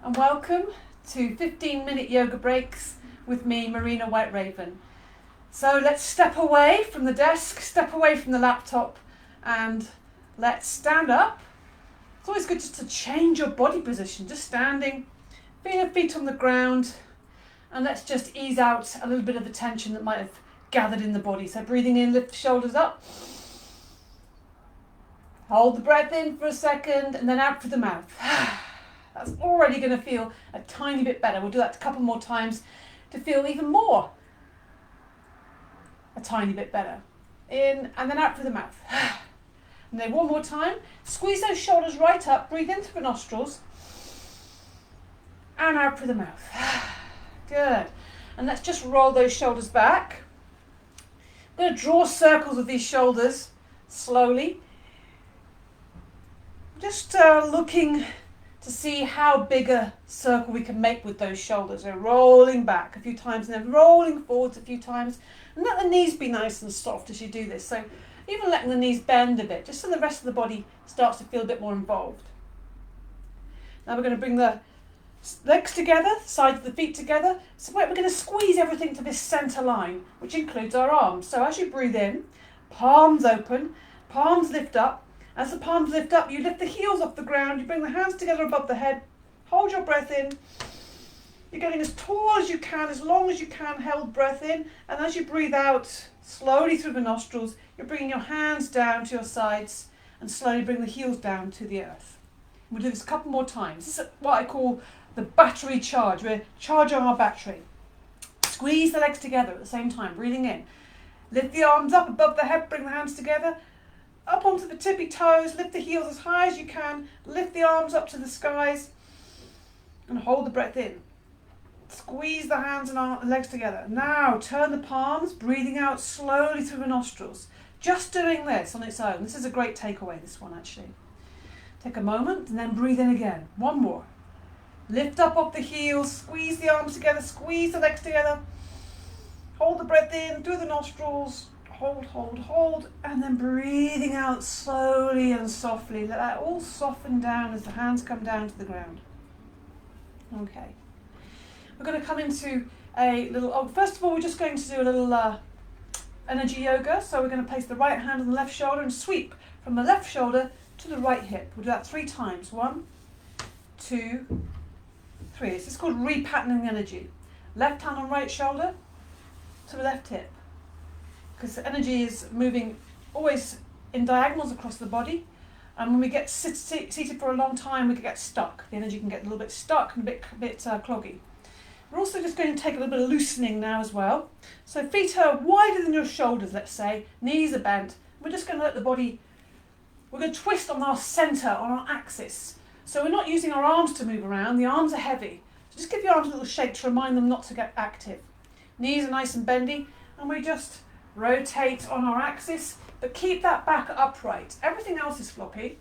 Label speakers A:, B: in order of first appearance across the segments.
A: and welcome to 15-minute yoga breaks with me, Marina White Raven. So let's step away from the desk, step away from the laptop, and let's stand up. It's always good just to change your body position, just standing, feeling your feet on the ground, and let's just ease out a little bit of the tension that might have gathered in the body. So breathing in, lift the shoulders up. Hold the breath in for a second and then out through the mouth. That's already going to feel a tiny bit better. We'll do that a couple more times to feel even more a tiny bit better. In and then out through the mouth. And then one more time. Squeeze those shoulders right up. Breathe in through the nostrils and out through the mouth. Good. And let's just roll those shoulders back. I'm going to draw circles with these shoulders slowly. Just looking to see how big a circle we can make with those shoulders. So rolling back a few times and then rolling forwards a few times. And let the knees be nice and soft as you do this. So even letting the knees bend a bit, just so the rest of the body starts to feel a bit more involved. Now we're going to bring the legs together, sides of the feet together. So we're going to squeeze everything to this center line, which includes our arms. So as you breathe in, palms open, palms lift up. As the palms lift up, you lift the heels off the ground, you bring the hands together above the head, hold your breath in. You're getting as tall as you can, as long as you can, hold breath in. And as you breathe out, slowly through the nostrils, you're bringing your hands down to your sides and slowly bring the heels down to the earth. We'll do this a couple more times. This is what I call the battery charge. We're charging our battery. Squeeze the legs together at the same time, breathing in. Lift the arms up above the head, bring the hands together. Up onto the tippy toes, lift the heels as high as you can, lift the arms up to the skies and hold the breath in. Squeeze the hands and legs together. Now turn the palms, breathing out slowly through the nostrils. Just doing this on its own. This is a great takeaway, this one actually. Take a moment and then breathe in again. One more. Lift up off the heels, squeeze the arms together, squeeze the legs together. Hold the breath in through the nostrils. Hold, hold, hold, and then breathing out slowly and softly. Let that all soften down as the hands come down to the ground. Okay. We're going to come into a little, first of all, we're just going to do a little energy yoga. So we're going to place the right hand on the left shoulder and sweep from the left shoulder to the right hip. We'll do that 3 times. 1, 2, 3. This is called repatterning energy. Left hand on right shoulder to the left hip. Because the energy is moving always in diagonals across the body. And when we get seated for a long time, we can get stuck. The energy can get a little bit stuck and a bit cloggy. We're also just going to take a little bit of loosening now as well. So feet are wider than your shoulders, let's say. Knees are bent. We're just going to let the body, we're going to twist on our center, on our axis. So we're not using our arms to move around. The arms are heavy. So just give your arms a little shake to remind them not to get active. Knees are nice and bendy. And we just rotate on our axis, but keep that back upright. Everything else is floppy,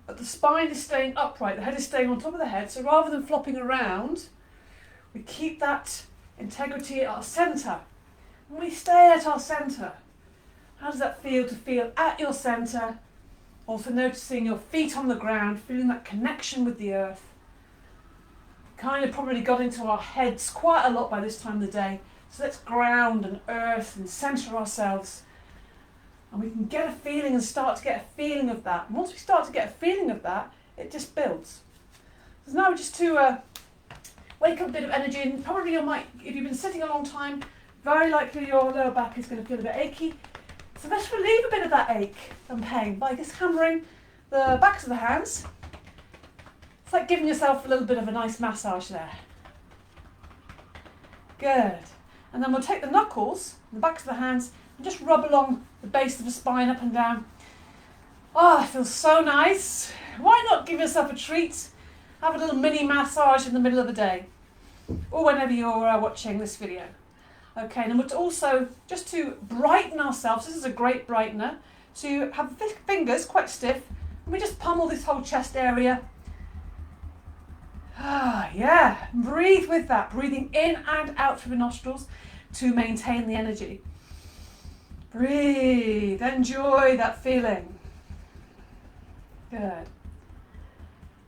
A: but the spine is staying upright. The head is staying on top of the head. So rather than flopping around, we keep that integrity at our center. When we stay at our center, how does that feel to feel at your center? Also noticing your feet on the ground, feeling that connection with the earth. Kind of probably got into our heads quite a lot by this time of the day. So let's ground and earth and center ourselves. And we can get a feeling and start to get a feeling of that. And once we start to get a feeling of that, it just builds. So now just to wake up a bit of energy. And probably you might, if you've been sitting a long time, very likely your lower back is going to feel a bit achy. So let's relieve a bit of that ache and pain by just hammering the backs of the hands. It's like giving yourself a little bit of a nice massage there. Good. And then we'll take the knuckles, the backs of the hands, and just rub along the base of the spine up and down. Oh, it feels so nice. Why not give yourself a treat? Have a little mini massage in the middle of the day, or whenever you're watching this video. Okay, and then we'll also, just to brighten ourselves, this is a great brightener, so have the fingers quite stiff, and we just pummel this whole chest area. Yeah, breathe with that, breathing in and out through the nostrils to maintain the energy. Breathe, enjoy that feeling. Good.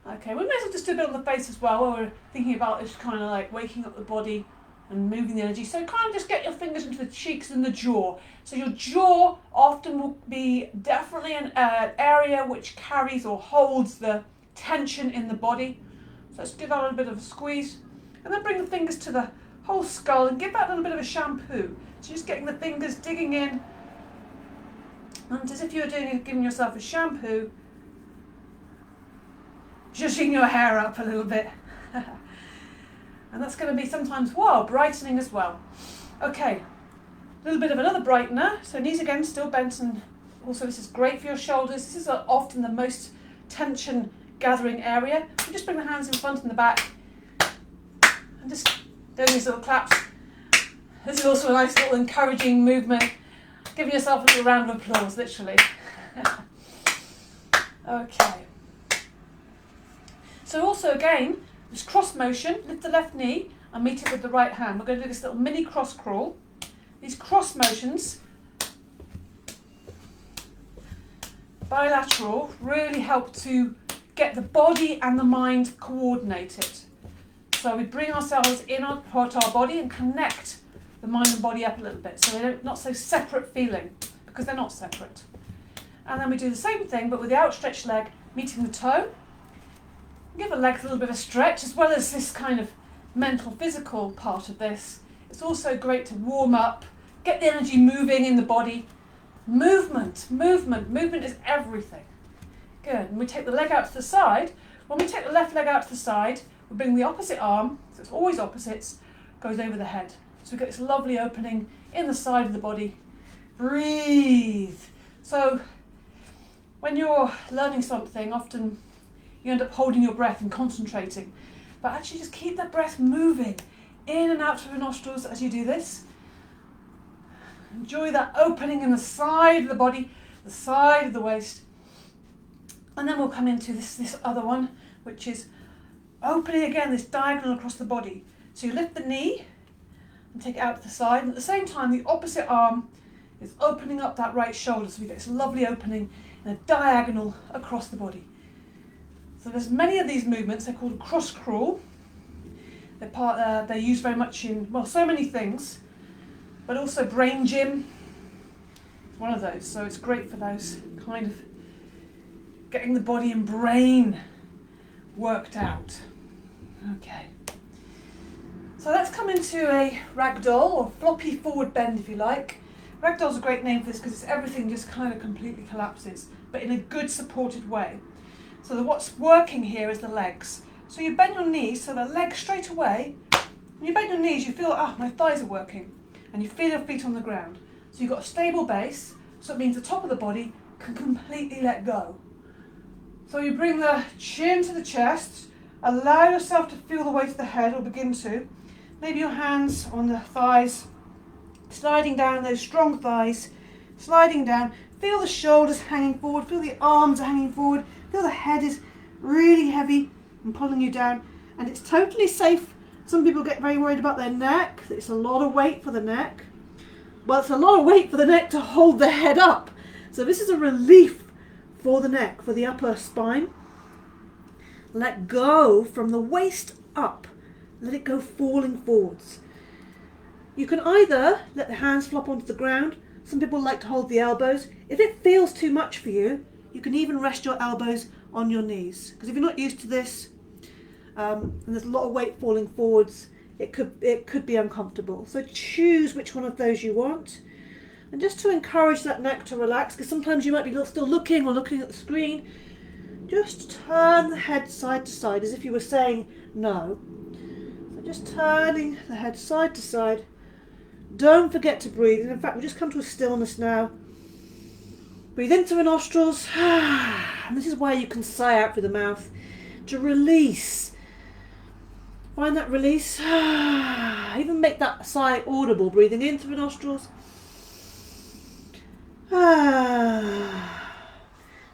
A: Okay, we may as well just do a bit on the face as well, while we're thinking about this kind of like waking up the body and moving the energy. So kind of just get your fingers into the cheeks and the jaw. So your jaw often will be definitely an area which carries or holds the tension in the body. So let's give that a little bit of a squeeze. And then bring the fingers to the whole skull and give that a little bit of a shampoo. So just getting the fingers digging in. And as if you were giving yourself a shampoo, zhuzhing your hair up a little bit. And that's going to be sometimes, wow, brightening as well. Okay, a little bit of another brightener. So knees again still bent, and also this is great for your shoulders. This is often the most tension gathering area. You just bring the hands in front and the back and just doing these little claps. This is also a nice little encouraging movement. Giving yourself a little round of applause, literally. Okay. So also again, this cross motion, lift the left knee and meet it with the right hand. We're going to do this little mini cross crawl. These cross motions, bilateral, really help to get the body and the mind coordinated. So we bring ourselves in our body and connect the mind and body up a little bit, so they're not so separate feeling, because they're not separate. And then we do the same thing, but with the outstretched leg meeting the toe. Give the legs a little bit of a stretch, as well as this kind of mental, physical part of this. It's also great to warm up, get the energy moving in the body. Movement is everything. Good, and we take the leg out to the side. When we take the left leg out to the side, we bring the opposite arm, so it's always opposites, goes over the head. So we get this lovely opening in the side of the body. Breathe. So when you're learning something, often you end up holding your breath and concentrating. But actually just keep that breath moving in and out through the nostrils as you do this. Enjoy that opening in the side of the body, the side of the waist. And then we'll come into this other one, which is opening again, this diagonal across the body. So you lift the knee and take it out to the side, and at the same time the opposite arm is opening up that right shoulder, so we get this lovely opening in a diagonal across the body. So there's many of these movements. They're called cross crawl. They're used very much in, well, so many things, but also brain gym is one of those. So it's great for those kind of getting the body and brain worked out. Okay. So let's come into a ragdoll, or floppy forward bend if you like. Ragdoll's a great name for this because everything just kind of completely collapses, but in a good supported way. So what's working here is the legs. So you bend your knees, so the legs straight away. When you bend your knees, you feel, my thighs are working, and you feel your feet on the ground. So you've got a stable base, so it means the top of the body can completely let go. So you bring the chin to the chest, allow yourself to feel the weight of the head, or begin to. Maybe your hands on the thighs, sliding down those strong thighs, sliding down. Feel the shoulders hanging forward, feel the arms are hanging forward, feel the head is really heavy and pulling you down. And it's totally safe. Some people get very worried about their neck. It's a lot of weight for the neck. Well, it's a lot of weight for the neck to hold the head up. So this is a relief for the neck, for the upper spine. Let go from the waist up. Let it go falling forwards. You can either let the hands flop onto the ground. Some people like to hold the elbows. If it feels too much for you, you can even rest your elbows on your knees. Because if you're not used to this, and there's a lot of weight falling forwards, it could be uncomfortable. So choose which one of those you want. And just to encourage that neck to relax, because sometimes you might be still looking at the screen, just turn the head side to side as if you were saying no. So just turning the head side to side. Don't forget to breathe. And in fact, we'll just come to a stillness now. Breathe into the nostrils. And this is where you can sigh out through the mouth to release. Find that release. Even make that sigh audible. Breathing in through the nostrils.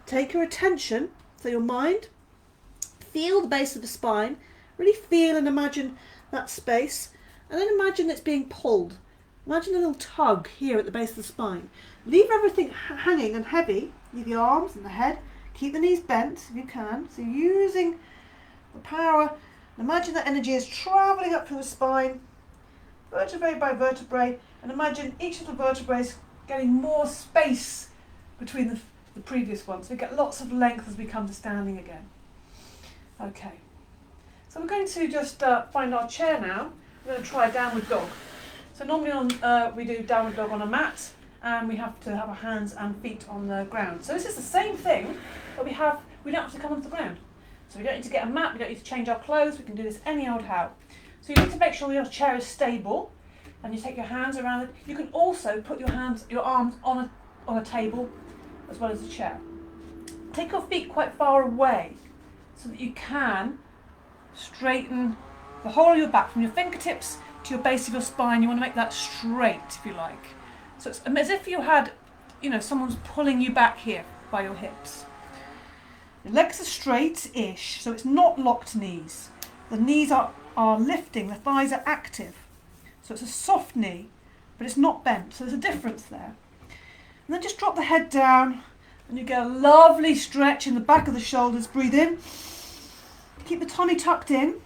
A: Take your attention, so your mind, feel the base of the spine. Really feel and imagine that space. And then imagine it's being pulled. Imagine a little tug here at the base of the spine. Leave everything hanging and heavy. Leave the arms and the head. Keep the knees bent if you can. So using the power. And imagine that energy is travelling up through the spine, vertebrae by vertebrae, and imagine each of the vertebrae is getting more space between the previous ones. So we get lots of length as we come to standing again. Okay, so we're going to just find our chair now. We're going to try a downward dog. So normally we do downward dog on a mat, and we have to have our hands and feet on the ground. So this is the same thing, but we don't have to come onto the ground. So we don't need to get a mat, we don't need to change our clothes, we can do this any old how. So you need to make sure your chair is stable, and you take your hands around it. You can also put your arms on a table as well as the chair. Take your feet quite far away so that you can straighten the whole of your back from your fingertips to your base of your spine. You want to make that straight, if you like. So it's as if you had, someone's pulling you back here by your hips. Your legs are straight-ish, so it's not locked knees. The knees are lifting, the thighs are active. So it's a soft knee, but it's not bent, so there's a difference there. And then just drop the head down, and you get a lovely stretch in the back of the shoulders. Breathe in. Keep the tummy tucked in,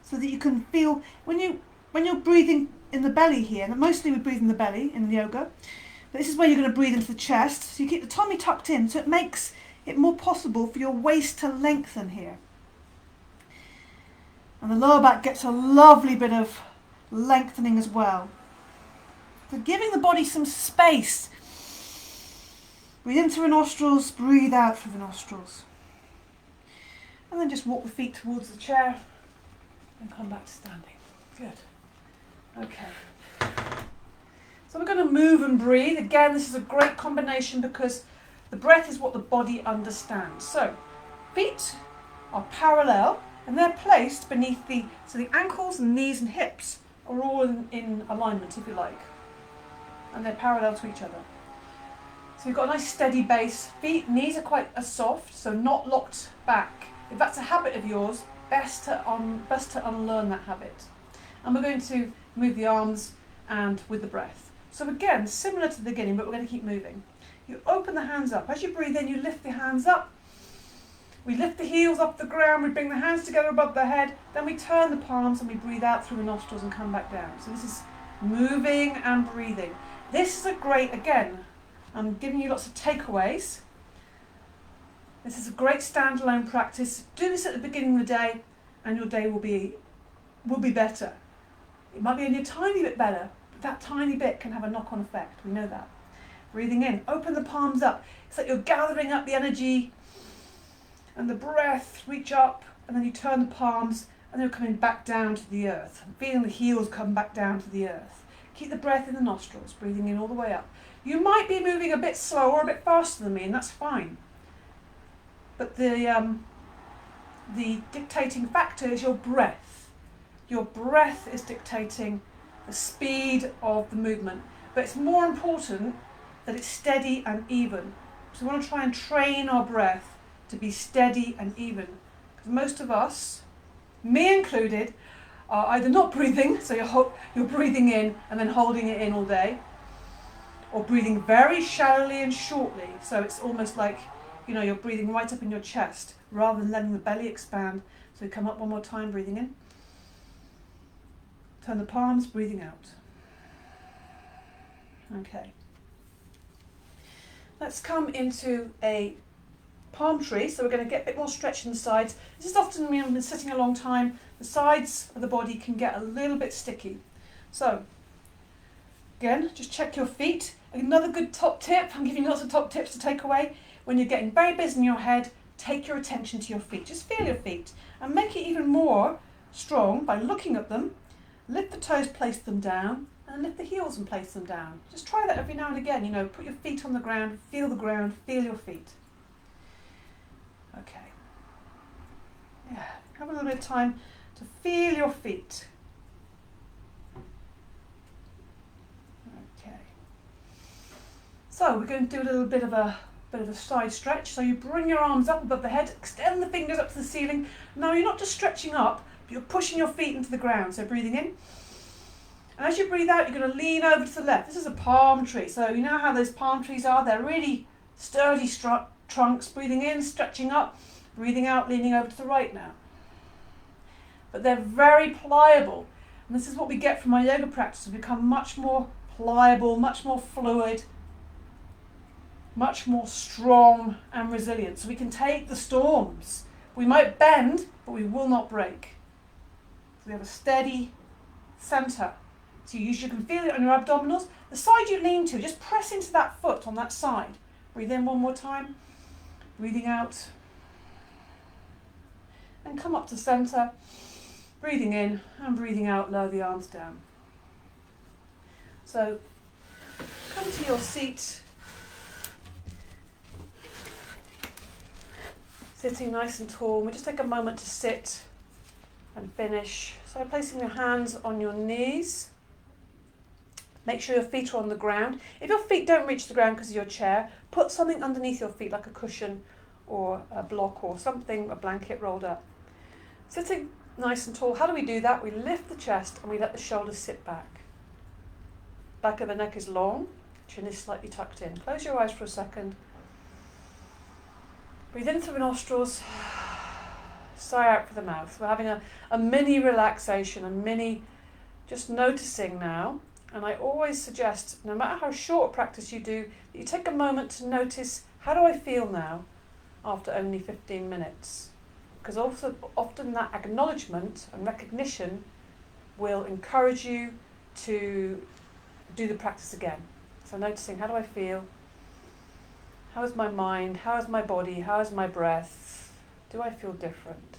A: so that you can feel, when you're breathing in the belly here, and mostly we breathe in the belly in yoga, but this is where you're going to breathe into the chest, so you keep the tummy tucked in, so it makes it more possible for your waist to lengthen here. And the lower back gets a lovely bit of lengthening as well. So giving the body some space. Breathe in through the nostrils, breathe out through the nostrils. And then just walk the feet towards the chair and come back to standing. Good. Okay. So we're going to move and breathe. Again, this is a great combination because the breath is what the body understands. So feet are parallel and they're placed beneath so the ankles and knees and hips are all in alignment, if you like. And they're parallel to each other. So you've got a nice steady base. Knees are quite soft, so not locked back. If that's a habit of yours, best to unlearn that habit. And we're going to move the arms and with the breath. So again, similar to the beginning, but we're going to keep moving. You open the hands up. As you breathe in, you lift the hands up. We lift the heels off the ground, we bring the hands together above the head, then we turn the palms and we breathe out through the nostrils and come back down. So this is moving and breathing. This is a great, again, I'm giving you lots of takeaways. This is a great standalone practice. Do this at the beginning of the day and your day will be better. It might be only a tiny bit better, but that tiny bit can have a knock-on effect. We know that. Breathing in, open the palms up. It's like you're gathering up the energy and the breath, reach up, and then you turn the palms and they're coming back down to the earth. Feeling the heels come back down to the earth. Keep the breath in the nostrils, breathing in all the way up. You might be moving a bit slower or a bit faster than me, and that's fine. But the dictating factor is your breath. Your breath is dictating the speed of the movement. But it's more important that it's steady and even. So we want to try and train our breath to be steady and even. Because most of us, me included, are either not breathing, so you're breathing in and then holding it in all day, or breathing very shallowly and shortly. So it's almost like, you're breathing right up in your chest rather than letting the belly expand. So come up one more time, breathing in. Turn the palms, breathing out. Okay. Let's come into a palm tree. So we're going to get a bit more stretch in the sides. This is often when I've been sitting a long time, the sides of the body can get a little bit sticky. So again, just check your feet. Another good top tip, I'm giving you lots of top tips to take away. When you're getting very busy in your head, take your attention to your feet. Just feel your feet and make it even more strong by looking at them. Lift the toes, place them down, and lift the heels and place them down. Just try that every now and again. Put your feet on the ground, feel your feet. Okay. Yeah, have a little bit of time to feel your feet. Okay. So we're going to do a little bit of a side stretch. So you bring your arms up above the head, extend the fingers up to the ceiling. Now you're not just stretching up, but you're pushing your feet into the ground. So breathing in. And as you breathe out, you're going to lean over to the left. This is a palm tree. So you know how those palm trees are? They're really sturdy trunks. Breathing in, stretching up. Breathing out, leaning over to the right now. But they're very pliable. And this is what we get from our yoga practice. We become much more pliable, much more fluid, much more strong and resilient. So we can take the storms. We might bend, but we will not break. So we have a steady center. So you can feel it on your abdominals. The side you lean to, just press into that foot on that side. Breathe in one more time. Breathing out. And come up to center. Breathing in and breathing out, lower the arms down. So come to your seat. Sitting nice and tall. We just take a moment to sit and finish. So placing your hands on your knees. Make sure your feet are on the ground. If your feet don't reach the ground because of your chair, put something underneath your feet like a cushion or a block or something, a blanket rolled up. Sitting nice and tall. How do we do that? We lift the chest and we let the shoulders sit back. Back of the neck is long, chin is slightly tucked in. Close your eyes for a second. Breathe in through the nostrils, sigh out for the mouth. We're having a mini relaxation, a mini, just noticing now. And I always suggest, no matter how short a practice you do, that you take a moment to notice, how do I feel now after only 15 minutes? Because also often that acknowledgement and recognition will encourage you to do the practice again. So noticing, how do I feel? How is my mind? How is my body? How is my breath? Do I feel different?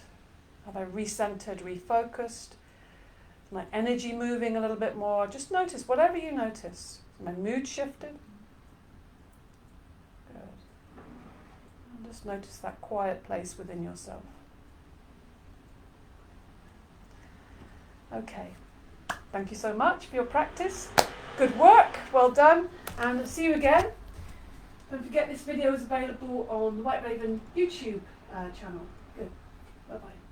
A: Have I recentered, refocused? Is my energy moving a little bit more? Just notice, whatever you notice. Is my mood shifted? Good. And just notice that quiet place within yourself. Okay. Thank you so much for your practice. Good work. Well done. And see you again. Don't forget this video is available on the White Raven YouTube channel. Good. Bye-bye.